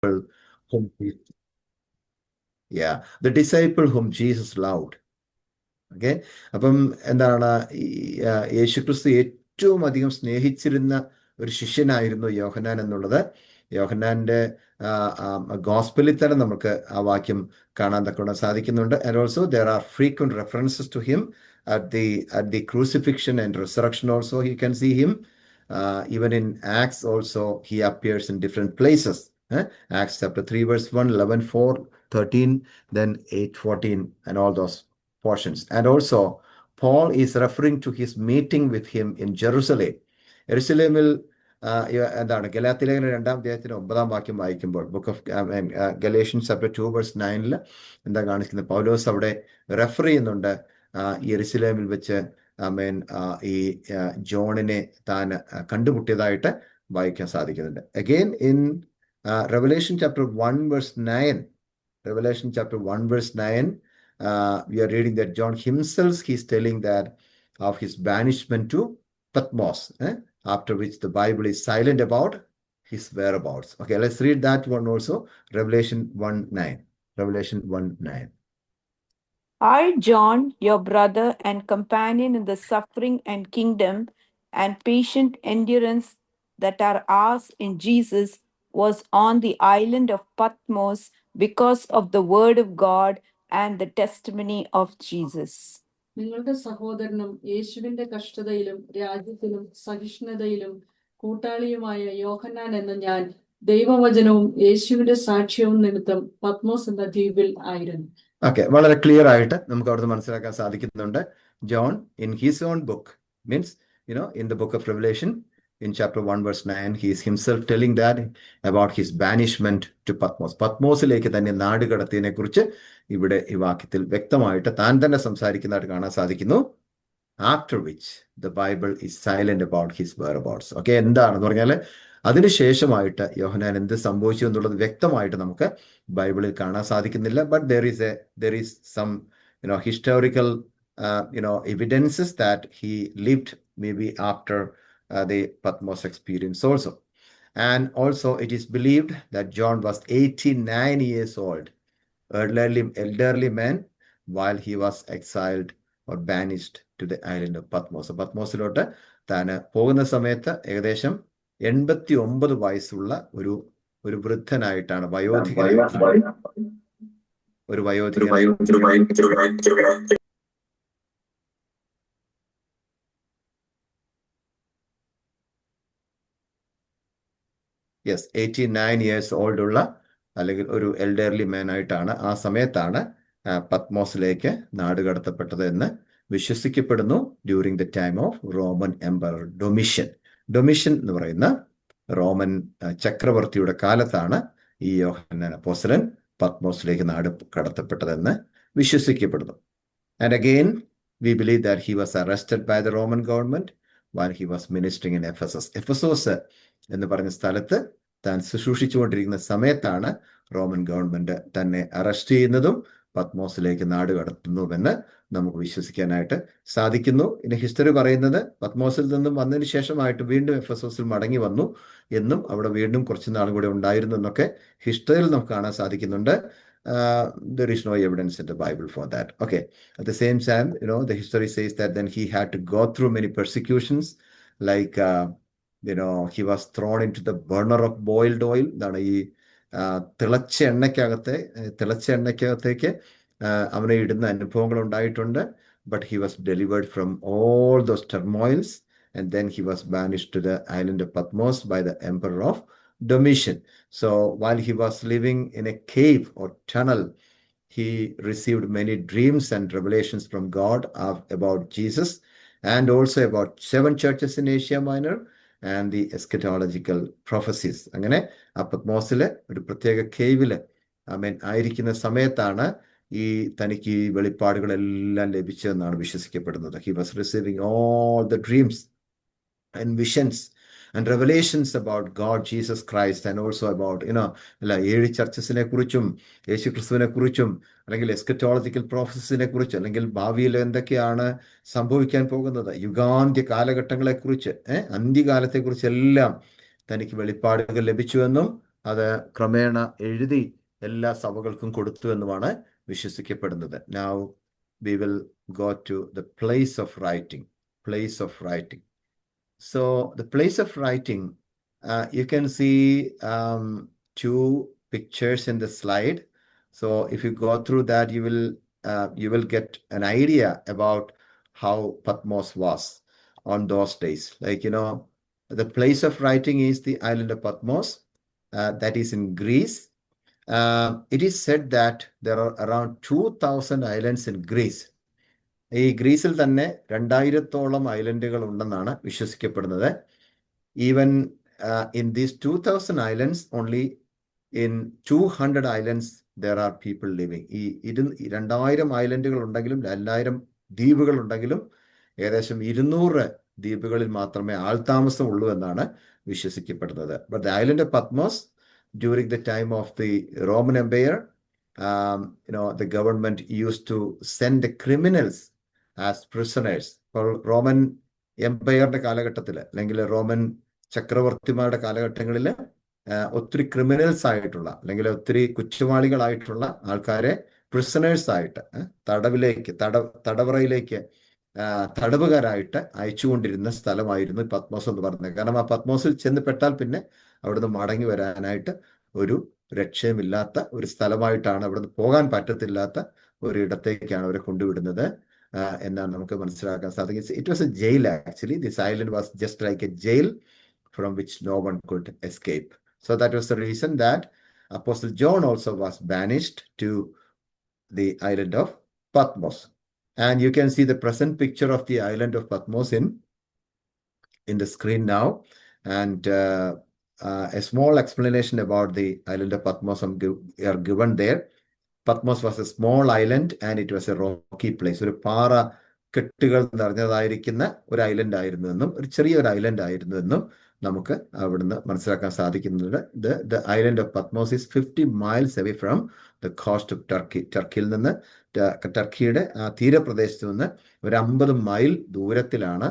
whom the disciple whom Jesus loved. Okay, അപ്പം എന്താണ് യേശുക്രിസ്തു ഏറ്റവും അധികം സ്നേഹിച്ചിരുന്ന ഒരു ശിഷ്യനായിരുന്നു യോഹന്നാൻ എന്നുള്ളത് യോഹന്നാന്റെ ഗോസ്പലിൽ തന്നെ നമുക്ക് ആ വാക്യം കാണാൻ തക്കവണ്ണം സാധിക്കുന്നുണ്ട്. And also there are frequent references to him at the crucifixion and resurrection also he can see him. Even in Acts also he appears in different places. Acts chapter 3 verse 1, 11, 4, 13, then 8, 14 and all those portions. And also Paul is referring to his meeting with him in Jerusalem. യെരുശലേമിൽ എന്താണ് ഗലാത്യലേഖന 2-ാം അധ്യായത്തിന് 9-ാം വാക്യം വായിക്കുമ്പോൾ book of Galatians chapter 2 verse 9 എന്താ കാണിക്കുന്നത്? പൗലോസ് അവിടെ refer ചെയ്യുന്നുണ്ട് യെരുശലേമിൽ വെച്ച് ഈ ജോണിനെ താൻ കണ്ടുമുട്ടിയതായിട്ട് വായിക്കാൻ സാധിക്കുന്നുണ്ട്. Again in Revelation chapter 1 verse 9, Revelation chapter 1 verse 9, we are reading that John himself, he's telling that of his banishment to Patmos, after which the Bible is silent about his whereabouts. Okay, let's read that one also. Revelation 1:9. Revelation 1:9. I, John, your brother and companion in the suffering and kingdom and patient endurance that are ours in Jesus, was on the island of Patmos because of the word of God and the testimony of Jesus. നിങ്ങളുടെ സഹോദരനും യേശുവിന്റെ കഷ്ടതയിലും രാജ്യത്തിലും സഹിഷ്ണുതയിലും കൂട്ടാളിയുമായ യോഹന്നാൻ എന്ന ഞാൻ ദൈവവചനവും യേശുവിന്റെ സാക്ഷ്യവും നിമിത്തം പത്മോസ് എന്ന ദ്വീപിൽ ആയിരുന്നു. ഓക്കെ, വളരെ ക്ലിയർ ആയിട്ട് നമുക്ക് അവിടുന്ന് മനസ്സിലാക്കാൻ സാധിക്കുന്നുണ്ട്. John in his own book means in the book of Revelation in chapter 1 verse 9 he is himself telling that about his banishment to Patmos. പത്മോസിലേക്ക് തന്നെ നാട് കടത്തിയതിനെ കുറിച്ച് ഇവിടെ ഈ വാക്യത്തിൽ വ്യക്തമായിട്ട് താൻ തന്നെ സംസാരിക്കുന്നതായിട്ട് കാണാൻ സാധിക്കുന്നു. After which the Bible is silent about his whereabouts. Okay, എന്താണെന്ന് പറഞ്ഞാൽ അതിനുശേഷമായിട്ട് യോഹന്നാൻ എന്ത് സംഭവിച്ചു എന്നുള്ളത് വ്യക്തമായിട്ട് നമുക്ക് ബൈബിളിൽ കാണാൻ സാധിക്കുന്നില്ല. But there is some historical evidences that he lived maybe after the Patmos experience also. And also it is believed that John was 89 years old, elderly man, while he was exiled or banished to the island of Patmos. പത്മോസിലോട്ട് താൻ പോകുന്ന സമയത്ത് ഏകദേശം 89 വയസ്സുള്ള ഒരു വൃദ്ധനായിട്ടാണ് ഒരു വയോധികൻ yes 89 years old ഉള്ള അല്ലെങ്കിൽ ഒരു എൽഡർലി മാൻ ആയിട്ടാണ് ആ സമയത്താണ് പത്മോസിലേക്ക് നാട് കടത്തപ്പെട്ടത് എന്ന് വിശ്വസിക്കപ്പെടുന്നു. During the time of Roman emperor Domitian എന്ന് പറയുന്ന റോമൻ ചക്രവർത്തിയുടെ കാലത്താണ് ഈ യോഹന്നാൻ അപ്പോസ്തലൻ പത്മോസിലേക്ക് നാട് കടത്തപ്പെട്ടതെന്ന് വിശ്വസിക്കപ്പെടുന്നു. And again we believe that he was arrested by the Roman government while he was ministering in Ephesus. Ephesus എന്ന് പറഞ്ഞ സ്ഥലത്ത് താൻ ശുശ്രൂഷിച്ചുകൊണ്ടിരിക്കുന്ന സമയത്താണ് റോമൻ ഗവൺമെന്റ് തന്നെ അറസ്റ്റ് ചെയ്യുന്നതും പത്മോസിലേക്ക് നാട് കടത്തുന്നുവെന്ന് നമുക്ക് വിശ്വസിക്കാനായിട്ട് സാധിക്കുന്നു. ഇനി ഹിസ്റ്ററി പറയുന്നത് പത്മോസിൽ നിന്നും വന്നതിന് ശേഷമായിട്ട് വീണ്ടും എഫെസോസിൽ മടങ്ങി വന്നു എന്നും അവിടെ വീണ്ടും കുറച്ച് നാളും കൂടെ ഉണ്ടായിരുന്നു എന്നൊക്കെ ഹിസ്റ്ററിയിൽ നമുക്ക് കാണാൻ സാധിക്കുന്നുണ്ട്. There is no evidence in the Bible for that. Okay, at the same time, the history says that then he had to go through many persecutions, like he was thrown into the burner of boiled oil. എന്താണ് ഈ തിളച്ച എണ്ണയ്ക്കകത്തേക്ക് അവനെ ഇടുന്ന അനുഭവങ്ങൾ ഉണ്ടായിട്ടുണ്ട്. But he was delivered from all those turmoils and then he was banished to the island of Patmos by the emperor of Domitian. So while he was living in a cave or tunnel, he received many dreams and revelations from God about Jesus and also about 7 churches in Asia Minor and the eschatological prophecies. അങ്ങനെ ആ പത്മോസിലെ ഒരു പ്രത്യേക കേവില് ആയിരിക്കുന്ന സമയത്താണ് ഈ തനിക്ക് ഈ വെളിപ്പാടുകളെല്ലാം ലഭിച്ചതെന്നാണ് വിശ്വസിക്കപ്പെടുന്നത്. He was receiving all the dreams and visions and revelations about God, Jesus Christ, and also about 7 ചർച്ചസിനെ കുറിച്ചും യേശു ക്രിസ്തുവിനെ കുറിച്ചും അല്ലെങ്കിൽ എസ്കറ്റോളജിക്കൽ പ്രോസസ്സിനെ കുറിച്ച് അല്ലെങ്കിൽ ഭാവിയിൽ എന്തൊക്കെയാണ് സംഭവിക്കാൻ പോകുന്നത്, യുഗാന്ത്യ കാലഘട്ടങ്ങളെക്കുറിച്ച് അന്ത്യകാലത്തെക്കുറിച്ചെല്ലാം തനിക്ക് വെളിപ്പാടുകൾ ലഭിച്ചുവെന്നും അത് ക്രമേണ എഴുതി എല്ലാ സഭകൾക്കും കൊടുത്തു എന്നുമാണ് വിശ്വസിക്കപ്പെടുന്നത്. Now we will go to the place of writing. Place of writing. So the place of writing, you can see two pictures in the slide. So if you go through that, you will get an idea about how Patmos was on those days. Like, the place of writing is the island of Patmos, that is in Greece. It is said that there are around 2,000 islands in Greece. ഈ ഗ്രീസിൽ തന്നെ 2000-ഓളം ഐലൻഡുകൾ ഉണ്ടെന്നാണ് വിശ്വസിക്കപ്പെടുന്നത്. Even in these 2,000 islands only in 200 islands there are people living. ഈ 2000 ഐലൻഡുകൾ ഉണ്ടെങ്കിലും 2000 ദ്വീപുകൾ ഉണ്ടെങ്കിലും ഏകദേശം 200 ദ്വീപുകളിൽ മാത്രമേ ആൾതാമസം ഉള്ളൂ എന്നാണ് വിശ്വസിക്കപ്പെടുന്നത്. But the island of Patmos during the time of the Roman empire, the government used to send the criminals as prisoners. ഇപ്പോൾ റോമൻ എംപയറിന്റെ കാലഘട്ടത്തിൽ അല്ലെങ്കിൽ റോമൻ ചക്രവർത്തിമാരുടെ കാലഘട്ടങ്ങളിൽ ഒത്തിരി ക്രിമിനൽസ് ആയിട്ടുള്ള അല്ലെങ്കിൽ ഒത്തിരി കുറ്റവാളികളായിട്ടുള്ള ആൾക്കാരെ പ്രിസണേഴ്സ് ആയിട്ട് തടവറയിലേക്ക് തടവുകാരായിട്ട് അയച്ചുകൊണ്ടിരുന്ന സ്ഥലമായിരുന്നു പത്മോസ് എന്ന് പറയുന്നത്. കാരണം ആ പത്മോസിൽ ചെന്ന് പെട്ടാൽ പിന്നെ അവിടുന്ന് മടങ്ങി വരാനായിട്ട് ഒരു രക്ഷയുമില്ലാത്ത ഒരു സ്ഥലമായിട്ടാണ്, അവിടുന്ന് പോകാൻ പറ്റത്തില്ലാത്ത ഒരിടത്തേക്കാണ് അവരെ കൊണ്ടുവിടുന്നത് എന്നാണ് നമുക്ക് മനസ്സിലാക്കാൻ സാധിക്കും. It was A jail actually. This island was just like A jail from which no one could escape. So that was the reason that Apostle John also was banished to the island of Patmos. And you can see the present picture of the island of Patmos in the screen now. And a small explanation about the island of Patmos are given there. Patmos was a small island and it was a rocky place. ഒരു പാറ കെട്ടുകൾ നിറഞ്ഞതായിരിക്കുന്ന ഒരു island ആയിരുന്നു എന്നും ഒരു ചെറിയൊരു island ആയിരുന്നു എന്നും നമുക്ക് അവിടുന്ന് മനസ്സിലാക്കാൻ സാധിക്കുന്നുണ്ട്. The island of Patmos is 50 miles away from the coast of Turkey. ടർക്കിയിൽ നിന്ന്, ടർക്കിയുടെ ആ തീരപ്രദേശത്ത് നിന്ന് ഒരു 50 മൈൽ ദൂരത്തിലാണ്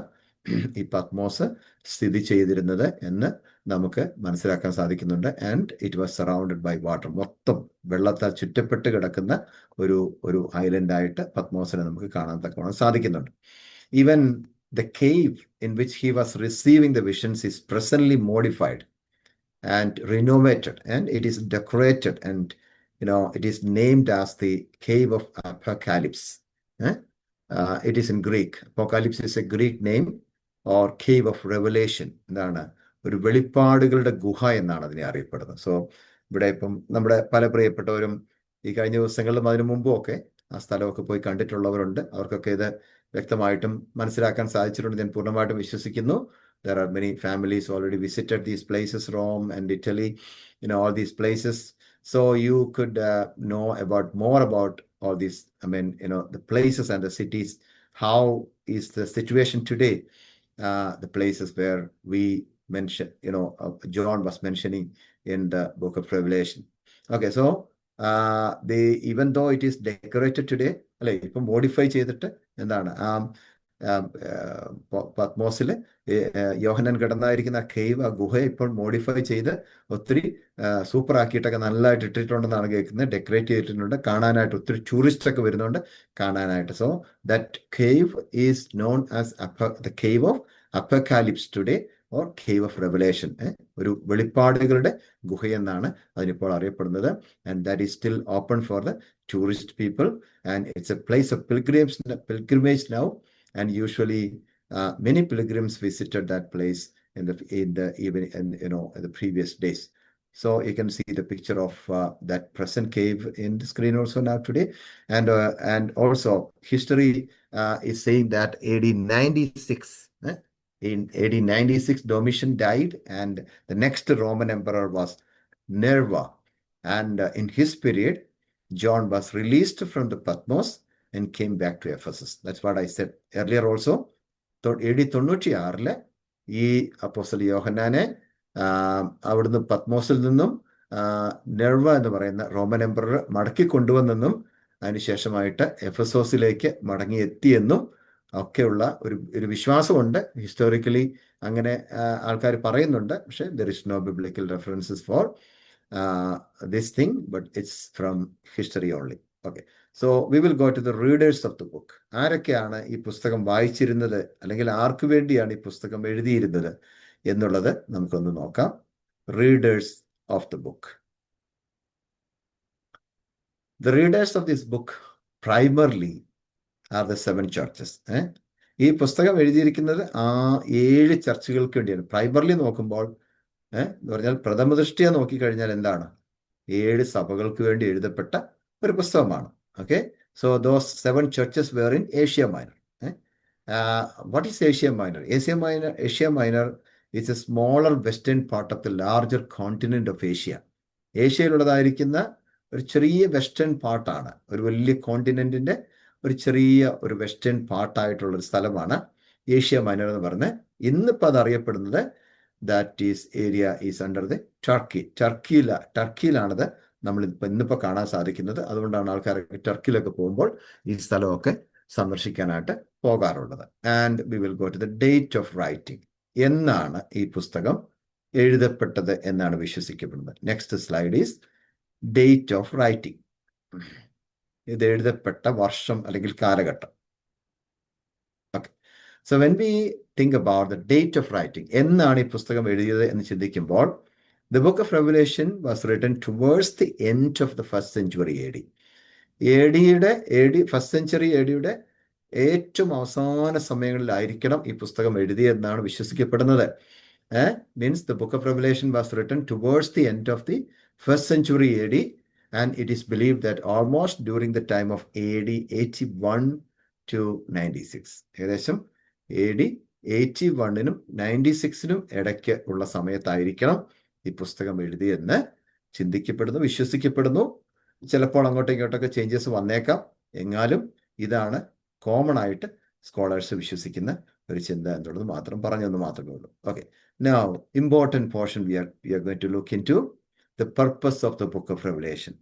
ഈ പത്മോസ് സ്ഥിതി ചെയ്തിരുന്നത് എന്ന് നമുക്ക് മനസ്സിലാക്കാൻ സാധിക്കുന്നുണ്ട്. And it was surrounded by water. മൊത്തം വെള്ളത്താൽ ചുറ്റപ്പെട്ട് കിടക്കുന്ന ഒരു ഐലൻഡായിട്ട് പത്മോസിനെ നമുക്ക് കാണാൻ തക്കവണ്ണം സാധിക്കുന്നുണ്ട്. Even the cave in which he was receiving the visions is presently modified and renovated, and it is decorated, and it is named as the Cave of Apocalypse. It is in Greek. Apocalypse is a Greek name, or Cave of Revelation. എന്താണ്, ഒരു വെളിപ്പാടുകളുടെ ഗുഹ എന്നാണ് അതിനെ അറിയപ്പെടുന്നത്. So ഇവിടെ ഇപ്പം നമ്മുടെ പല പ്രിയപ്പെട്ടവരും ഈ കഴിഞ്ഞ ദിവസങ്ങളിലും അതിനു മുമ്പും ഒക്കെ ആ സ്ഥലമൊക്കെ പോയി കണ്ടിട്ടുള്ളവരുണ്ട്. അവർക്കൊക്കെ ഇത് വ്യക്തമായിട്ടും മനസ്സിലാക്കാൻ സാധിച്ചിട്ടുണ്ട് ഞാൻ പൂർണ്ണമായിട്ടും വിശ്വസിക്കുന്നു. There are many families already visited these places, Rome and Italy, all these places. So you could know more about all these, the places and the cities. How is the situation today? The places where we mentioned, John was mentioning in the book of Revelation. Okay, so even though it is decorated today, അല്ലെ, ഇപ്പം modify ചെയ്തിട്ട് എന്താണ് പത്മോസിൽ യോഹന്നാൻ കിടന്നായിരിക്കുന്ന cave, ആ ഗുഹ ഇപ്പോൾ modify ചെയ്ത് ഒത്തിരി super ആക്കിയിട്ടൊക്കെ നല്ലതായിട്ട് ഇട്ടിട്ടുണ്ടെന്നാണ് കേൾക്കുന്നത്. ഡെക്കറേറ്റ് ചെയ്തിട്ടുണ്ട്. കാണാനായിട്ട് ഒത്തിരി ടൂറിസ്റ്റ് ഒക്കെ വരുന്നുണ്ട് കാണാനായിട്ട്. So that cave is known as the cave of apocalypse today, or cave of revelation. ഒരു വെളിപ്പാടുകളുടെ ഗുഹയെന്നാണ് അതിനിപ്പോൾ അറിയപ്പെടുന്നത്. And that is still open for the tourist people, and it's a place of pilgrimage now, and usually many pilgrims visited that place in the previous days. So you can see the picture of that present cave in the screen also now today. And also history is saying that AD 96 in AD 96 Domitian died, and the next Roman emperor was Nerva, and in his period John was released from the Patmos and came back to Ephesus. That's what I said earlier also. AD 96 ഈ അപ്പോസ്തലൻ യോഹന്നാനെ അവിടുന്ന് പത്മോസിൽ നിന്നും നെർവ എന്ന് പറയുന്ന Roman emperor മടക്കി കൊണ്ടുവന്നെന്നും അതിനുശേഷമായിട്ട് എഫസോസിലേക്ക് മടങ്ങി എത്തിയെന്നും ഒക്കെയുള്ള ഒരു വിശ്വാസമുണ്ട്. ഹിസ്റ്റോറിക്കലി അങ്ങനെ ആൾക്കാർ പറയുന്നുണ്ട്. പക്ഷേ there is no biblical references for this thing, but it's from history only. Okay, so we will go to the readers of the book. ആരൊക്കെയാണ് ഈ പുസ്തകം വായിച്ചിരുന്നത്, അല്ലെങ്കിൽ ആർക്ക് വേണ്ടിയാണ് ഈ പുസ്തകം എഴുതിയിരുന്നത് എന്നുള്ളത് നമുക്കൊന്ന് നോക്കാം. Readers of the book. The readers of this book primarily are the 7 churches. ഈ പുസ്തകം എഴുതിയിരിക്കുന്നത് 7 ചർച്ചുകൾക്ക് വേണ്ടിയാണ്. പ്രൈമർലി നോക്കുമ്പോൾ എന്ന് പറഞ്ഞാൽ പ്രഥമ ദൃഷ്ടിയെ നോക്കിക്കഴിഞ്ഞാൽ എന്താണ്, 7 സഭകൾക്ക് വേണ്ടി എഴുതപ്പെട്ട ഒരു പുസ്തകമാണ്. Okay, so those 7 churches were in Asia Minor. What is Asia Minor? Asia Minor is a smaller western part of the larger continent of Asia. ഏഷ്യയിലുള്ളതായിരിക്കുന്ന ഒരു ചെറിയ വെസ്റ്റേൺ പാർട്ടാണ്, ഒരു വലിയ കോണ്ടിനെന്റിന്റെ ഒരു ചെറിയ ഒരു വെസ്റ്റേൺ പാർട്ടായിട്ടുള്ളൊരു സ്ഥലമാണ് ഏഷ്യ മൈനർ എന്ന് പറഞ്ഞ്. ഇന്നിപ്പോൾ അത് അറിയപ്പെടുന്നത് that is area is under the ടർക്കിയിലാണത് നമ്മൾ ഇന്നിപ്പോൾ കാണാൻ സാധിക്കുന്നത്. അതുകൊണ്ടാണ് ആൾക്കാർ ടർക്കിയിലൊക്കെ പോകുമ്പോൾ ഈ സ്ഥലമൊക്കെ സന്ദർശിക്കാനായിട്ട് പോകാറുള്ളത്. And we will go to the date of writing. എന്നാണ് ഈ പുസ്തകം എഴുതപ്പെട്ടത് എന്നാണ് വിശ്വസിക്കപ്പെടുന്നത്. Next slide is date of writing. ഇത് എഴുതപ്പെട്ട വർഷം അല്ലെങ്കിൽ കാലഘട്ടം. Okay, so when we think about the date of writing, എന്നാണ് ഈ പുസ്തകം എഴുതിയത് എന്ന് ചിന്തിക്കുമ്പോൾ, the book of Revelation was written towards the end of the first century AD. First century ADയുടെ ഏറ്റവും അവസാന സമയങ്ങളിലായിരിക്കണം ഈ പുസ്തകം എഴുതിയെന്നാണ് വിശ്വസിക്കപ്പെടുന്നത്. Means the book of Revelation was written towards the end of the first century AD, and it is believed that almost during the time of AD 81 to 96. ഏകദേശം AD 81നും 96നും ഇടയ്ക്ക് ഉള്ള സമയത്തായിരിക്കണം ഈ പുസ്തകം എഴുതിയെന്ന് ചിന്തിക്കപ്പെടുന്നു, വിശ്വസിക്കപ്പെടുന്നു. ചിലപ്പോൾ അങ്ങോട്ടും ഇങ്ങോട്ടൊക്കെ ചേഞ്ചസ് വന്നേക്കാം, എങ്ങാലും ഇതാണ് കോമൺ ആയിട്ട് സ്കോളേഴ്സ് വിശ്വസിക്കുന്ന ഒരു ചിന്ത എന്നുള്ളത് മാത്രം പറഞ്ഞെന്ന് മാത്രമേ ഉള്ളൂ. Okay, now important portion we are going to look into the purpose of the book of Revelation.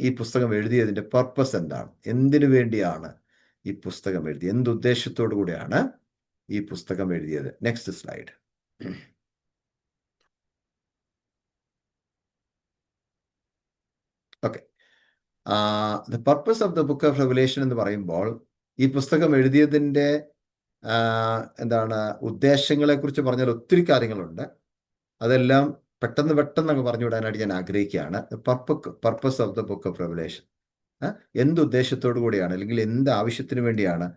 ഈ പുസ്തകം എഴുതിയതിന്റെ പർപ്പസ് എന്താണ്, എന്തിനു വേണ്ടിയാണ് ഈ പുസ്തകം എഴുതിയത്, എന്ത് ഉദ്ദേശത്തോടു കൂടിയാണ് ഈ പുസ്തകം എഴുതിയത്. Next slide. Okay, the purpose of the book of revelation എന്ന് പറയുമ്പോൾ, ഈ പുസ്തകം എഴുതിയതിന്റെ എന്താണ് ഉദ്ദേശങ്ങളെ കുറിച്ച് പറഞ്ഞാൽ ഒത്തിരി കാര്യങ്ങളുണ്ട്. അതെല്ലാം പെട്ടെന്ന് അങ്ങ് പറഞ്ഞു വിടാനായിട്ട് ഞാൻ ആഗ്രഹിക്കുകയാണ്. Purpose of the book of revelation, എന്ത് ഉദ്ദേശത്തോടു കൂടിയാണ് അല്ലെങ്കിൽ എന്ത് ആവശ്യത്തിന് വേണ്ടിയാണ്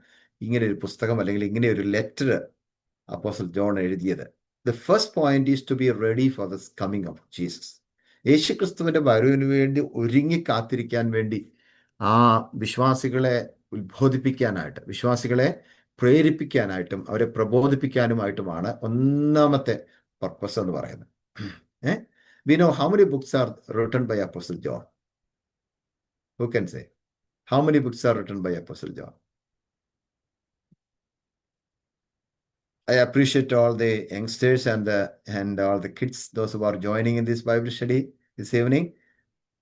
ഇങ്ങനെ ഒരു പുസ്തകം അല്ലെങ്കിൽ ഇങ്ങനെ ഒരു ലെറ്റർ അപ്പോസ്റ്റൽ ജോൺ എഴുതിയത്. The first point is to be ready for the coming of Jesus. യേശുക്രിസ്തുവിന്റെ വരവിന് വേണ്ടി ഒരുങ്ങി കാത്തിരിക്കാൻ വേണ്ടി ആ വിശ്വാസികളെ ഉത്ബോധിപ്പിക്കാനായിട്ട്, വിശ്വാസികളെ പ്രേരിപ്പിക്കാനായിട്ടും അവരെ പ്രബോധിപ്പിക്കാനുമായിട്ടുമാണ് ഒന്നാമത്തെ പർപ്പസ് എന്ന് പറയുന്നത്. We know how many books are written by Apostle John. Who can say? How many books are written by Apostle John? I appreciate all the youngsters and all the kids, those who are joining in this Bible study this evening.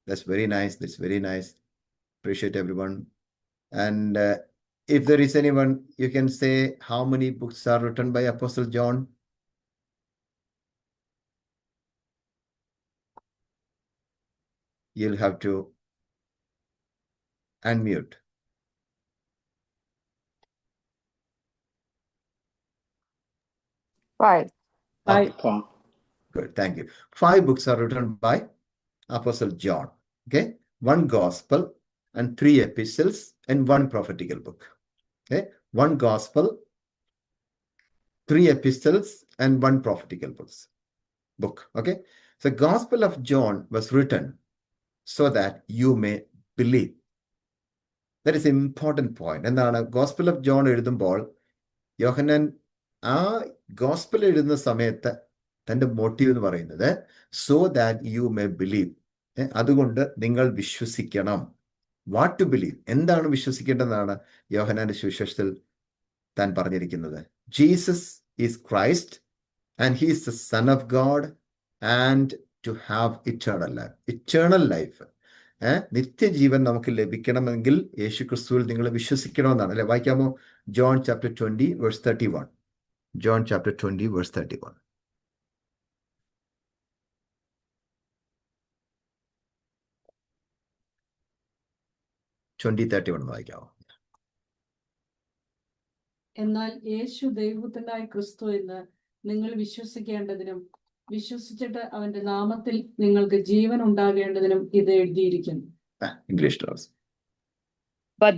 That's very nice. That's very nice. Appreciate everyone. And if there is anyone, you can say how many books are written by Apostle John. You'll have to unmute. Five. Good, thank you. 5 books are written by Apostle John. Okay, 1 gospel and 3 epistles and 1 prophetical book. Okay, 1 gospel, 3 epistles and 1 prophetical book. Okay, so Gospel of John was written so that you may believe. That is an important point. എന്താണ് gospel of John എഴുതുമ്പോൾ യോഹന്നാൻ ആ gospel എഴുതുന്ന സമയത്ത് തൻ്റെ motive എന്ന് പറയുന്നത് so that you may believe. അതുകൊണ്ട് നിങ്ങൾ വിശ്വസിക്കണം. വാട്ട് ടു ബിലീവ്, എന്താണ് വിശ്വസിക്കേണ്ടതെന്നാണ് യോഹന്നാന്റെ സുവിശേഷത്തിൽ താൻ പറഞ്ഞിരിക്കുന്നത്. Jesus is Christ and he is the son of God and to have eternal life. Eternal life, നിത്യജീവൻ നമുക്ക് ലഭിക്കണമെങ്കിൽ യേശു ക്രിസ്തുവിൽ നിങ്ങൾ വിശ്വസിക്കണമെന്നാണ് അല്ലെ. വായിക്കാമോ? John chapter 20 verse 31. John chapter 20 verse 31. 20:31 ഒന്ന് വായിക്കാമോ? എന്നാൽ യേശു ദൈവപുത്രനായ ക്രിസ്തു എന്ന് നിങ്ങൾ വിശ്വസിക്കേണ്ടതിനും വിശ്വസിച്ചിട്ട് അവന്റെ നാമത്തിൽ നിങ്ങൾക്ക് ജീവൻ ഉണ്ടാകേണ്ടതിനും ഇത് എഴുതിയിരിക്കുന്നു. English. But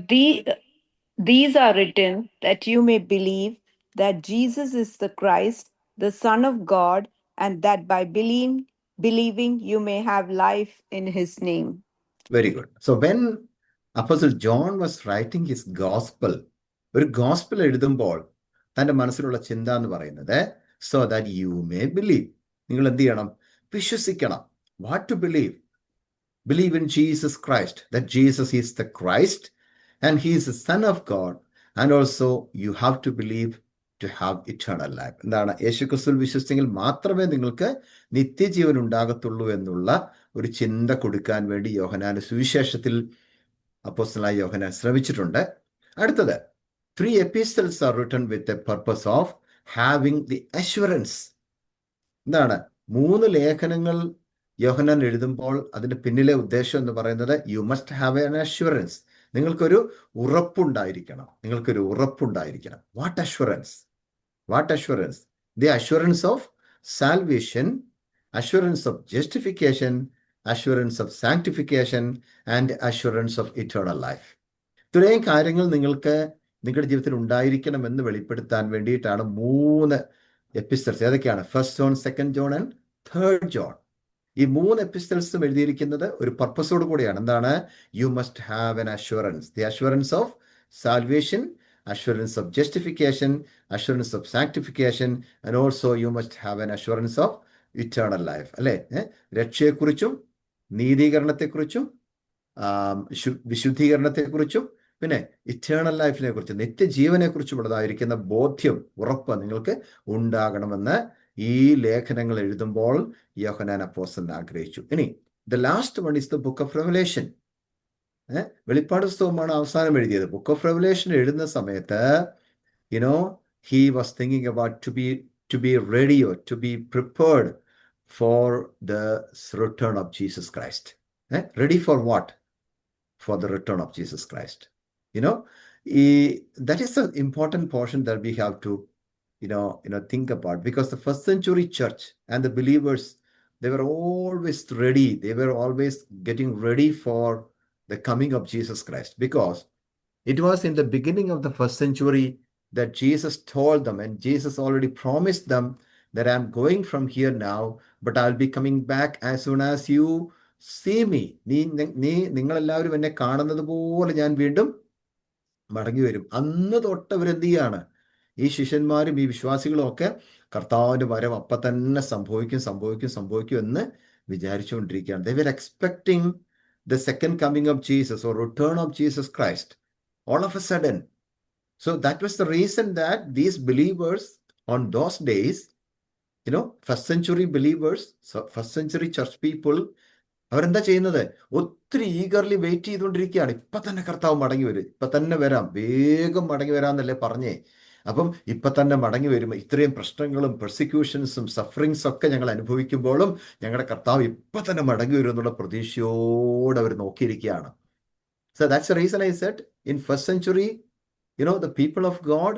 these are written that you may believe that Jesus is the Christ, the Son of God, and that by believing you may have life in his name. Very good. So when Apostle John was writing his gospel, ഒരു gospel എഴുതുമ്പോൾ തൻ്റെ മനസ്സിലുള്ള ചിന്ത എന്ന് പറയുന്നത് so that you may believe, നിങ്ങൾ എന്ത് ചെയ്യണം? വിശ്വസിക്കണം. What to believe? Believe in Jesus Christ, that Jesus is the Christ and he is the son of God and also you have to believe to have eternal life. എന്താണ്? യേശു ക്രിസ്തുവിൽ വിശ്വസിച്ചെങ്കിൽ മാത്രമേ നിങ്ങൾക്ക് നിത്യജീവൻ ഉണ്ടാകത്തുള്ളൂ എന്നുള്ള ഒരു ചിന്ത കൊടുക്കാൻ വേണ്ടി യോഹന്നാന്റെ സുവിശേഷത്തിൽ അപ്പോസ്തലനായ യോഹന്നാൻ ശ്രമിച്ചിട്ടുണ്ട്. അടുത്തത്, 3 epistles are written with the purpose of having the assurance. എന്താണ്? 3 ലേഖനങ്ങൾ യോഹന്നാൻ എഴുതുമ്പോൾ അതിന്റെ പിന്നിലെ ഉദ്ദേശം എന്ന് പറയുന്നത് you must have an assurance. നിങ്ങൾക്കൊരു ഉറപ്പുണ്ടായിരിക്കണം. What assurance? The assurance of salvation, assurance of justification, assurance of sanctification, and assurance of eternal life. ഇത്രയും കാര്യങ്ങൾ നിങ്ങൾക്ക് നിങ്ങളുടെ ജീവിതത്തിൽ ഉണ്ടായിരിക്കണമെന്ന് വെളിപ്പെടുത്താൻ വേണ്ടിയിട്ടാണ് 3 എപ്പിസ്റ്റൽസ്. ഏതൊക്കെയാണ്? 1 John, 2 John and 3 John. ഈ 3 എപ്പിസ്റ്റൽസും എഴുതിയിരിക്കുന്നത് ഒരു പർപ്പസോട് കൂടിയാണ്. എന്താണ്? U must have an assurance. The assurance of salvation, assurance of justification, assurance of sanctification, and also you must have an assurance of eternal life. അല്ലേ? രക്ഷയെക്കുറിച്ചും നീതീകരണത്തെക്കുറിച്ചും വിശുദ്ധീകരണത്തെക്കുറിച്ചും പിന്നെ ഇറ്റേണൽ ലൈഫിനെ കുറിച്ച്, നിത്യജീവനെ കുറിച്ചുമുള്ളതായിരിക്കുന്ന ബോധ്യം, ഉറപ്പ് നിങ്ങൾക്ക് ഉണ്ടാകണമെന്ന് ഈ ലേഖനങ്ങൾ എഴുതുമ്പോൾ യോഹന്നാൻ അപ്പോസ്തലൻ ആഗ്രഹിച്ചു. ഇനി the last one is the book of revelation. വെളിപ്പാട് പുസ്തകമാണ് അവസാനം എഴുതിയത്. ബുക്ക് ഓഫ് റെവലേഷൻ എഴുതുന്ന സമയത്ത് he was thinking about to be ready or to be prepared for the return of Jesus Christ. Ready for what? For the return of Jesus Christ. That is an important portion that we have to think about, because the first century church and the believers, they were always ready. They were always getting ready for the coming of Jesus Christ, because it was in the beginning of the first century that Jesus told them, and Jesus already promised them that I'm going from here now, but I'll be coming back as soon as you see me. നിങ്ങളെല്ലാവരും എന്നെ കാണുന്നത് പോലെ ഞാൻ വീണ്ടും മടങ്ങി വരും. അന്ന് തൊട്ട് അവരെന്ത് ചെയ്യാണ്? ഈ ശിഷ്യന്മാരും ഈ വിശ്വാസികളും ഒക്കെ കർത്താവിന്റെ വരവ് അപ്പം തന്നെ സംഭവിക്കും എന്ന് വിചാരിച്ചുകൊണ്ടിരിക്കുകയാണ്. They were expecting the second coming of Jesus or return of Jesus Christ all of a sudden. So that was the reason that these believers on those days, first century believers, so first century church people, അവരെന്താ ചെയ്യുന്നത്? ഒത്തിരി eagerly wait ചെയ്തുകൊണ്ടിരിക്കുകയാണ്. ഇപ്പം തന്നെ കർത്താവ് മടങ്ങി വരും, ഇപ്പം തന്നെ വരാം, വേഗം മടങ്ങി വരാമെന്നല്ലേ പറഞ്ഞേ. അപ്പം ഇപ്പം തന്നെ മടങ്ങി വരും. ഇത്രയും പ്രശ്നങ്ങളും പെർസിക്യൂഷൻസും സഫറിങ്സും ഒക്കെ ഞങ്ങൾ അനുഭവിക്കുമ്പോഴും ഞങ്ങളുടെ കർത്താവ് ഇപ്പം തന്നെ മടങ്ങി വരും എന്നുള്ള പ്രതീക്ഷയോടെ അവർ നോക്കിയിരിക്കുകയാണ്. So that's the reason I said in first century, the people of God,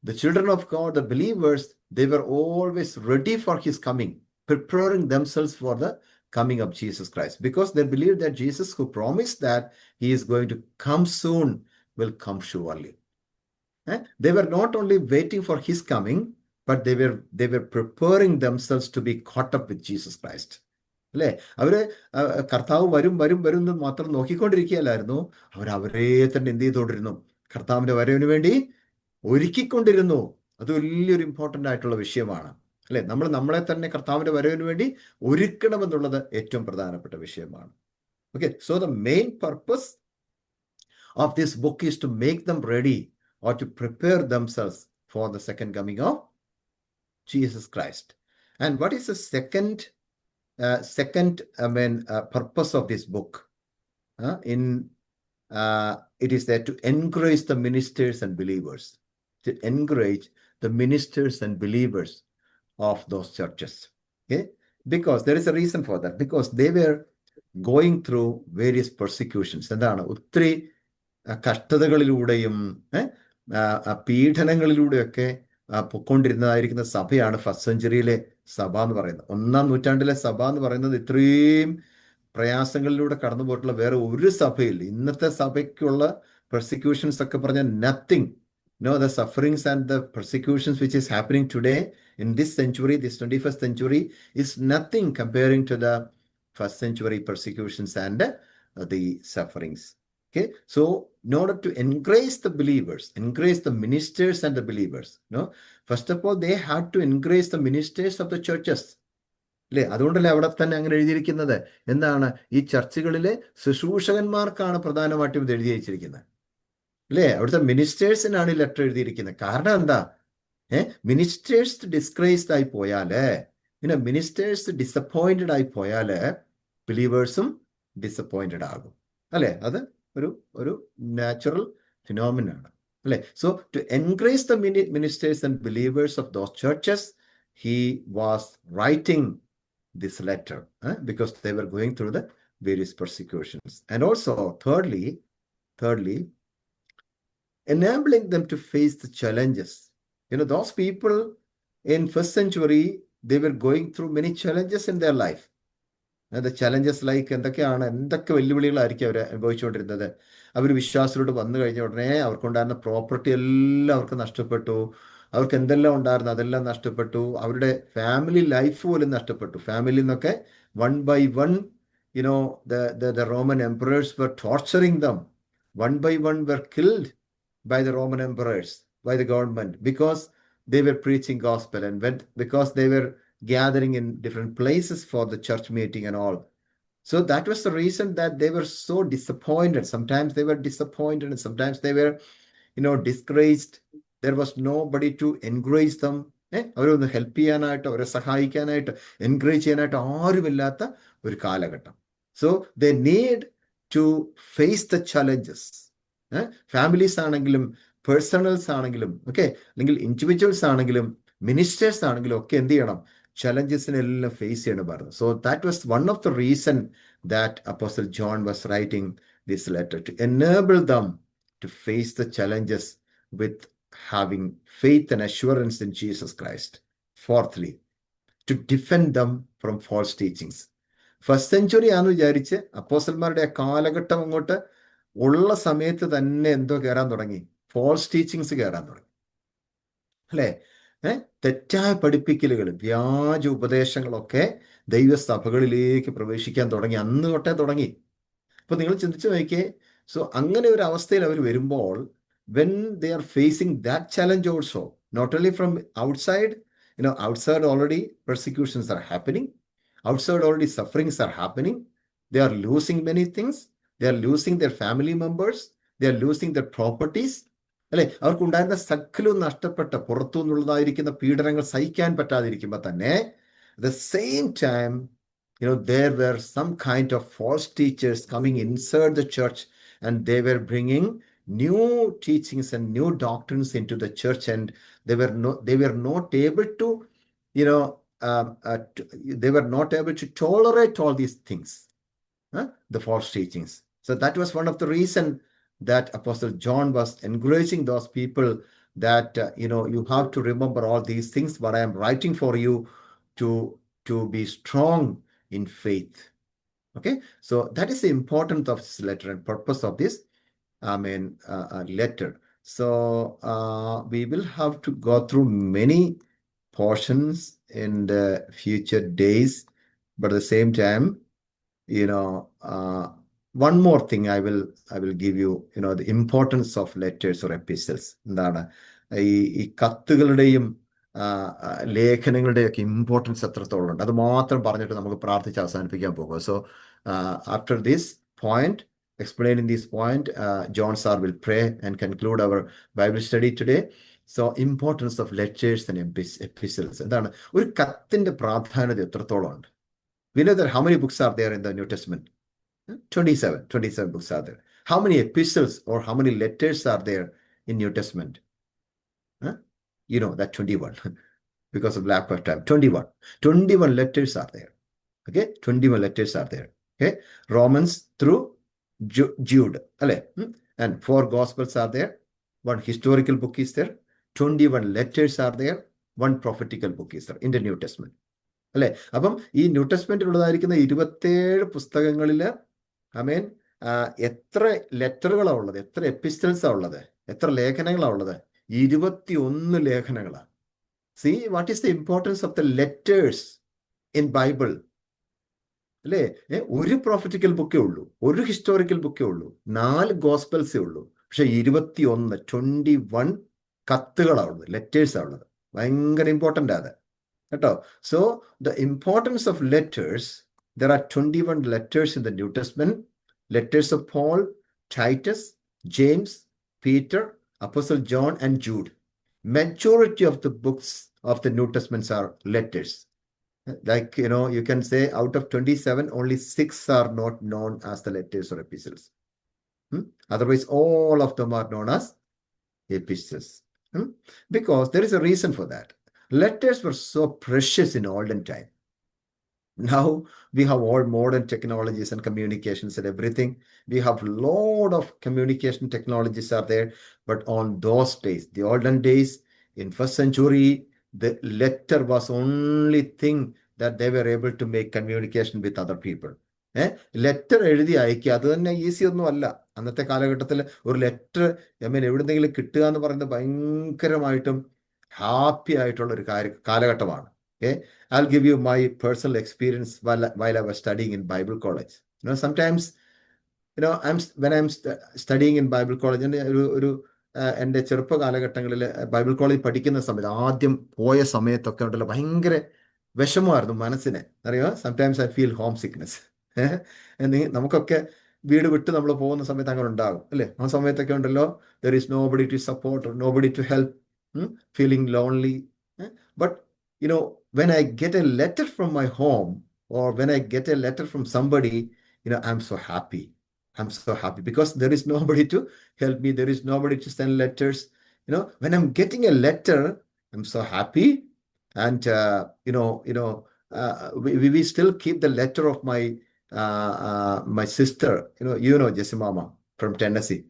the children of God, the believers, they were always ready for his coming, preparing themselves for the coming of Jesus Christ, because they believed that Jesus, who promised that he is going to come soon, will come surely. They were not only waiting for his coming, but they were preparing themselves to be caught up with Jesus Christ. അല്ലേ? അവര് കർത്താവ് വരും എന്ന് മാത്രം നോക്കിക്കൊണ്ടിരിക്കുകയല്ലായിരുന്നു. അവരെ തന്നെ എന്ത് ചെയ്തുകൊണ്ടിരുന്നു? കർത്താവിന്റെ വരവിന് വേണ്ടി ഒരുക്കിക്കൊണ്ടിരുന്നു. അത് വലിയൊരു ഇമ്പോർട്ടൻ്റ് ആയിട്ടുള്ള വിഷയമാണ്, അല്ലെ? നമ്മളെ തന്നെ കർത്താവിന്റെ വരവിന് വേണ്ടി ഒരുക്കണമെന്നുള്ളത് ഏറ്റവും പ്രധാനപ്പെട്ട വിഷയമാണ്. Okay, so the main purpose of this book is to make them ready or to prepare themselves for the second coming of Jesus Christ. And what is the second purpose of this book? It is there to encourage the ministers and believers, to encourage the ministers and believers of those churches. Okay, because there is a reason for that, because they were going through various persecutions. എന്താണ്? ഒത്തിരി കഷ്ടതകളിലൂടെയും പീഡനങ്ങളിലൂടെയൊക്കെ പൊക്കൊണ്ടിരുന്നതായിരിക്കുന്ന സഭയാണ് first സെഞ്ചുറിയിലെ സഭ എന്ന് പറയുന്നത്. 1-ാം നൂറ്റാണ്ടിലെ സഭ എന്ന് പറയുന്നത് ഇത്രയും പ്രയാസങ്ങളിലൂടെ കടന്നു പോയിട്ടുള്ള വേറെ ഒരു സഭയില്ല. ഇന്നത്തെ സഭയ്ക്കുള്ള പെർസിക്യൂഷൻസ് ഒക്കെ പറഞ്ഞാൽ nothing. The sufferings and the persecutions which is happening today in this century, this 21st century, is nothing comparing to the first century persecutions and the sufferings. Okay, so in order to encourage the believers, encourage the ministers and the believers, first of all, they had to encourage the ministers of the churches. അല്ലേ? അതുകൊണ്ടല്ലേ അവിടെ തന്നെ അങ്ങനെ എഴുതിയിരിക്കുന്നത്. എന്താണ്? ഈ ചർച്ചുകളിലെ ശുശ്രൂഷകന്മാർക്കാണ് പ്രധാനമായിട്ടും ഇത് എഴുതി വെച്ചിരിക്കുന്നത്. അല്ലേ? അവിടുത്തെ മിനിസ്റ്റേഴ്സിനാണ് ഈ ലെറ്റർ എഴുതിയിരിക്കുന്നത്. കാരണം എന്താ? മിനിസ്റ്റേഴ്സ് ഡിസ്ഗ്രേസ്ഡ് ആയി പോയാല്, മിനിസ്റ്റേഴ്സ് ഡിസപ്പോയിന്റഡ് ആയി പോയാല് ബിലീവേഴ്സും ഡിസപ്പോയിന്റഡ് ആകും. അല്ലേ? അത് ഒരു നാച്ചുറൽ ഫിനോമിനാണ്. അല്ലേ? So to encourage the ministers and believers of those churches, he was writing this letter because they were going through the various persecutions. And also, thirdly, enabling them to face the challenges. Those people in first century, they were going through many challenges in their life. The challenges like എന്തൊക്കെ വെല്ലുവിളികളായിരിക്കും അവർ അനുഭവിച്ചുകൊണ്ടിരുന്നത്. അവർ വിശ്വാസത്തിലോട്ട് വന്നു കഴിഞ്ഞ ഉടനെ അവർക്കുണ്ടായിരുന്ന property എല്ലാം അവർക്ക് നഷ്ടപ്പെട്ടു. അവർക്ക് എന്തെല്ലാം ഉണ്ടായിരുന്നു അതെല്ലാം നഷ്ടപ്പെട്ടു. അവരുടെ ഫാമിലി ലൈഫ് പോലും നഷ്ടപ്പെട്ടു. ഫാമിലിയിൽ നിന്നൊക്കെ 1 by 1, the Roman emperors were torturing them. 1 by 1 were killed by the Roman emperors, by the government, because they were preaching gospel, and because they were gathering in different places for the church meeting and all. So that was the reason that they were so disappointed. Sometimes they were disappointed, and sometimes they were, discouraged. There was nobody to encourage them. അവരൊന്ന് help ചെയ്യാനായിട്ട്, അവരെ സഹായിക്കാനായിട്ട്, encourage ചെയ്യാനായിട്ട് ആരുമില്ലാത്ത ഒരു കാലഘട്ടം. So they need to face the challenges. Families ആണെങ്കിലും personals ആണെങ്കിലും ഒക്കെ, അല്ലെങ്കിൽ ഇൻഡിവിജ്വൽസ് ആണെങ്കിലും മിനിസ്റ്റേഴ്സ് ആണെങ്കിലും ഒക്കെ എന്ത് ചെയ്യണം? ചലഞ്ചസിനെല്ലാം ഫേസ് ചെയ്യണം പറഞ്ഞു. So that was one of the reason that apostle John was writing this letter, to enable them to face the challenges with having faith and assurance in Jesus Christ. Fourthly, to defend them from false teachings. First century ആണെന്ന് വിചാരിച്ച് അപ്പോസ്റ്റലന്മാരുടെ കാലഘട്ടം അങ്ങോട്ട് ഉള്ള സമയത്ത് തന്നെ എന്തോ കയറാൻ തുടങ്ങി? ഫോൾസ് ടീച്ചിങ്സ് കയറാൻ തുടങ്ങി. അല്ലേ? തെറ്റായ പഠിപ്പിക്കലുകൾ, വ്യാജ ഉപദേശങ്ങളൊക്കെ ദൈവസഭകളിലേക്ക് പ്രവേശിക്കാൻ തുടങ്ങി. അന്ന് തൊട്ടേ തുടങ്ങി. അപ്പൊ നിങ്ങൾ ചിന്തിച്ചു നോക്കിയേ. സോ അങ്ങനെ ഒരു അവസ്ഥയിൽ അവർ വരുമ്പോൾ, when they are facing that challenge also, not only from outside, outside already persecutions are happening, outside already sufferings are happening, they are losing many things, they are losing their family members, they are losing their properties. അല്ലെ? അവർക്കുണ്ടായിരുന്ന സകലവും നഷ്ടപ്പെട്ട, പുറത്തു നിന്നുള്ളതായിരിക്കുന്ന പീഡനങ്ങൾ സഹിക്കാൻ പറ്റാതിരിക്കുമ്പോൾ തന്നെ, the same time, there were some kind of false teachers coming inside the church, and they were bringing new teachings and new doctrines into the church, and they were not able to, they were not able to tolerate all these things, the false teachings. So that was one of the reason that Apostle John was encouraging those people that you have to remember all these things, but I am writing for you to be strong in faith. Okay, so that is the importance of this letter and purpose of this letter. So we will have to go through many portions in the future days, but at the same time, one more thing I will give you, the importance of letters or epistles. എന്താണ് ഈ കത്തുകളുടെയും ലേഖനങ്ങളുടെയൊക്കെ importance എത്രത്തോളം ഉണ്ട്, അത് മാത്രം പറഞ്ഞിട്ട് നമുക്ക് പ്രാർത്ഥിച്ച് അവസാനിപ്പിക്കാൻ പോകുക. So after this point, explaining this point, John sir will pray and conclude our Bible study today. So importance of letters and epistles. എന്താണ് ഒരു കത്തിന്റെ പ്രാധാന്യത എത്രത്തോളം ഉണ്ട്? We know that how many books are there in the New Testament? 27 books are there. How many epistles or how many letters are there in New Testament? That 21 because of lack of time. 21 letters are there. Okay, 21 letters are there. Okay, Romans through Jude, And 4 Gospels are there, 1 historical book is there, 21 letters are there, 1 prophetical book is there in the New Testament. അല്ലേ? അപ്പം ഈ new ടെസ്റ്റ്മെന്റിലുള്ളതായിരിക്കുന്ന 27 പുസ്തകങ്ങളിൽ ആമേൻ എത്ര ലെറ്ററുകളാണ് ഉള്ളത്, എത്ര എപ്പിസ്റ്റൽസാണ് ഉള്ളത്, എത്ര ലേഖനങ്ങളാണ് ഉള്ളത്? 21 ലേഖനങ്ങളാണ്. See, what is the importance of the letters in Bible? അല്ലേ? ഒരു പ്രോഫറ്റിക്കൽ ബുക്കേ ഉള്ളൂ, ഒരു ഹിസ്റ്റോറിക്കൽ ബുക്കേ ഉള്ളൂ, 4 ഗോസ്പൽസേ ഉള്ളൂ. പക്ഷെ 21 കത്തുകളാണ് ഉള്ളത്, ലെറ്റേഴ്സാണ് ഉള്ളത്. ഭയങ്കര ഇമ്പോർട്ടൻ്റ് അത് കേട്ടോ. So the importance of letters, there are 21 letters in the New Testament. Letters of Paul, Titus, James, Peter, Apostle John and Jude. Majority of the books of the New Testament are letters. Like, you can say out of 27, only 6 are not known as the letters or epistles. Otherwise, all of them are known as epistles. Because there is a reason for that. Letters were so precious in olden time. Now we have all modern technologies and communications and everything. We have lot of communication technologies are there. But on those days, the olden days, in 1st century, the letter was only thing that they were able to make communication with other people. Letter എഴുതി അയക്കുക, അത് തന്നെ easy ഒന്നും അല്ല. അന്നത്തെ കാലഘട്ടത്തിൽ ഒരു letter എവിടെന്നെങ്കിലും കിട്ടുക എന്ന് പറയുന്നത് ഭയങ്കരമായിട്ടും ഹാപ്പി ആയിട്ടുള്ള ഒരു കാലഘട്ടമാണ്. I'll give you my personal experience while I was studying in Bible college. Sometimes, when I'm studying in Bible college, എൻ്റെ ചെറുപ്പ കാലഘട്ടങ്ങളിൽ ബൈബിൾ കോളേജ് പഠിക്കുന്ന സമയത്ത് ആദ്യം പോയ സമയത്തൊക്കെ ഉണ്ടല്ലോ ഭയങ്കര വിഷമമായിരുന്നു മനസ്സിന്. അറിയോ, sometimes I feel home sickness. നമുക്കൊക്കെ വീട് വിട്ട് നമ്മൾ പോകുന്ന സമയത്ത് അങ്ങനെ ഉണ്ടാകും അല്ലേ? ആ സമയത്തൊക്കെ ഉണ്ടല്ലോ, there is nobody to support or nobody to help, feeling lonely. But when I get a letter from my home or when I get a letter from somebody, I'm so happy. I'm so happy because there is nobody to help me. There is nobody to send letters. When I'm getting a letter, I'm so happy. And, we still keep the letter of my sister, Jessimama from Tennessee.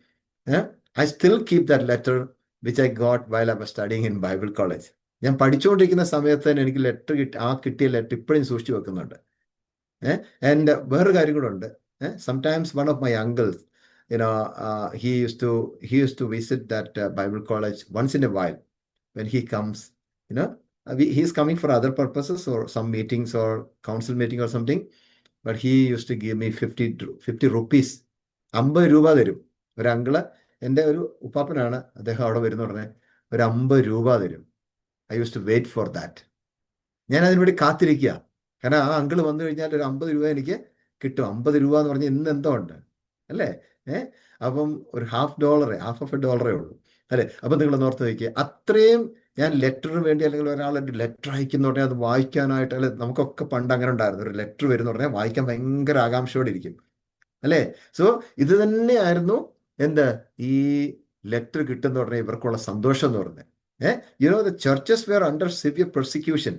I still keep that letter which I got while I was studying in Bible college. ഞാൻ പഠിച്ചുകൊണ്ടിരിക്കുന്ന സമയത്ത് തന്നെ എനിക്ക് letter കിട്ടിയ letter ഇപ്പോഴും സൂക്ഷിച്ചു വെക്കുന്നുണ്ട്. And വേറൊരു കാര്യം കൂടെ ഉണ്ട്. Sometimes one of my uncles, he used to visit that Bible college once in a while. When he comes, he's coming for other purposes or some meetings or council meeting or something, but he used to give me 50 rupees. 50 രൂപ തരും. ഒരു uncle, എൻ്റെ ഒരു ഉപ്പാപ്പനാണ്, അദ്ദേഹം അവിടെ വരുന്ന ഉടനെ ഒരു 50 രൂപ തരും. I used to wait for that. ഞാൻ അതിനുവേണ്ടി കാത്തിരിക്കുക. കാരണം ആ അങ്കിള് വന്നു കഴിഞ്ഞാൽ ഒരു 50 രൂപ എനിക്ക് കിട്ടും. 50 രൂപ എന്ന് പറഞ്ഞാൽ ഇന്ന് എന്തോ ഉണ്ട് അല്ലേ? അപ്പം ഒരു half of a dollar ഉള്ളൂ അല്ലേ? അപ്പം നിങ്ങൾ ഓർത്ത് നോക്കിയേ, അത്രയും ഞാൻ ലെറ്ററിന് വേണ്ടി, അല്ലെങ്കിൽ ഒരാളൊരു ലെറ്റർ അയക്കുന്ന ഉടനെ അത് വായിക്കാനായിട്ട്, അല്ലെ, നമുക്കൊക്കെ പണ്ട് അങ്ങനെ ഉണ്ടായിരുന്നു. ഒരു ലെറ്റർ വരുന്ന ഉടനെ വായിക്കാൻ ഭയങ്കര ആകാംക്ഷയോടെ ഇരിക്കും അല്ലേ? സോ ഇത് തന്നെയായിരുന്നു എന്ത്, ഈ ലെറ്റർ കിട്ടുന്ന ഉടനെ ഇവർക്കുള്ള സന്തോഷം എന്ന് പറഞ്ഞത്. The churches were under severe persecution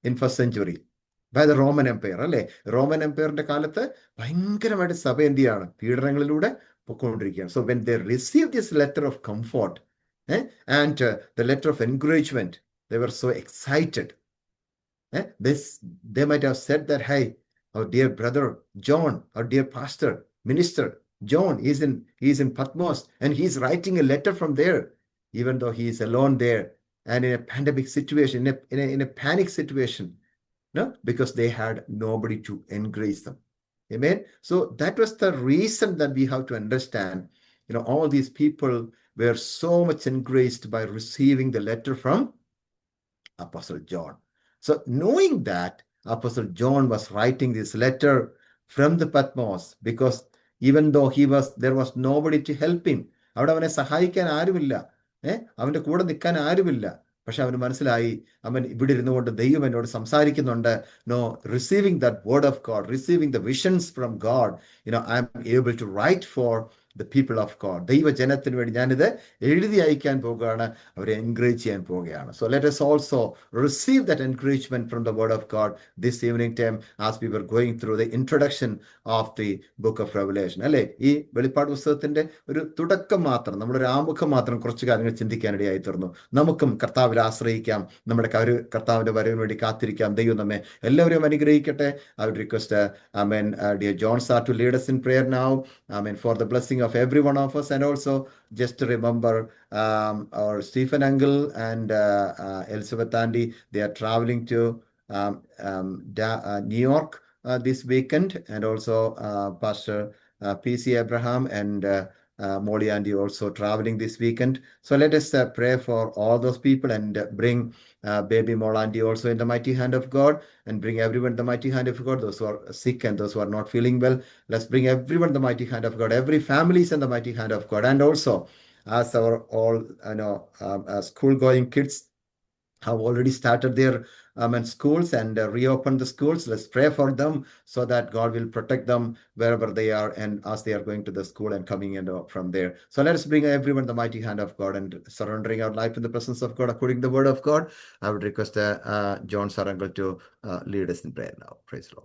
in 1st century by the Roman Empire. അല്ലേ? റോമൻ എംപയറിന്റെ കാലത്ത് ഭയങ്കരമായിട്ട് സഭ എന്ത് ചെയ്യാണ്, പീഡനങ്ങളിലൂടെ പൊക്കോണ്ടിരിക്കുകയാണ്. So when they received this letter of comfort and the letter of encouragement, they were so excited. They might have said that, hey, our dear brother John, our dear pastor, minister John, he's in Patmos and he's writing a letter from there, even though he is alone there and in a pandemic situation, in a panic situation, because they had nobody to encourage them. Amen. So that was the reason that we have to understand, all these people were so much encouraged by receiving the letter from Apostle John. So knowing that Apostle John was writing this letter from the Patmos, because even though there was nobody to help him, അവിടെ അവനെ സഹായിക്കാൻ ആരുമില്ല, അവന്റെ കൂടെ നിൽക്കാൻ ആരുമില്ല. പക്ഷെ അവന് മനസ്സിലായി, അവൻ ഇവിടെ ഇരുന്നു കൊണ്ട് ദൈവം എന്നോട് സംസാരിക്കുന്നുണ്ട്. Receiving that word of God, receiving the visions from God, I am able to write for the people of God. ദൈവജനത്തിന് വേണ്ടി ഞാനിത് എഴുതി അയക്കാൻ പോകുകയാണ്, അവരെ എൻകറേജ് ചെയ്യാൻ പോവുകയാണ്. So let us also receive that encouragement from the word of God this evening time as we were going through the introduction of the book of Revelation. അല്ലേ, ഈ വെളിപ്പാട് പുസ്തകത്തിന്റെ ഒരു തുടക്കം മാത്രം, നമ്മളൊരു ആമുഖം മാത്രം കുറച്ച് കാര്യങ്ങൾ ചിന്തിക്കാനിടയായി തീർന്നു. നമുക്കും കർത്താവിൽ ആശ്രയിക്കാം, നമ്മുടെ കർത്താവിന്റെ വരവിന് വേണ്ടി കാത്തിരിക്കാം. ദൈവം നമ്മെ എല്ലാവരെയും അനുഗ്രഹിക്കട്ടെ. I would request amen, dear John sir, to lead us in prayer now, amen, for the blessing of every one of us. And also just to remember our Stephen uncle and Elizabeth Andy, they are traveling to New York this weekend, and also Pastor PC Abraham and Molly Andy also traveling this weekend. So let us pray for all those people and bring baby Molandi also in the mighty hand of God, and bring everyone in the mighty hand of God. Those who are sick and those who are not feeling well, let's bring everyone in the mighty hand of God. Every family is in the mighty hand of God. And also, as our all school going kids have already started their schools and reopened the schools, let's pray for them so that God will protect them wherever they are, and as they are going to the school and coming in from there. So let us bring everyone the mighty hand of God and surrendering our life in the presence of God according to the word of God. I would request John Sarangal to lead us in prayer now. Praise the Lord.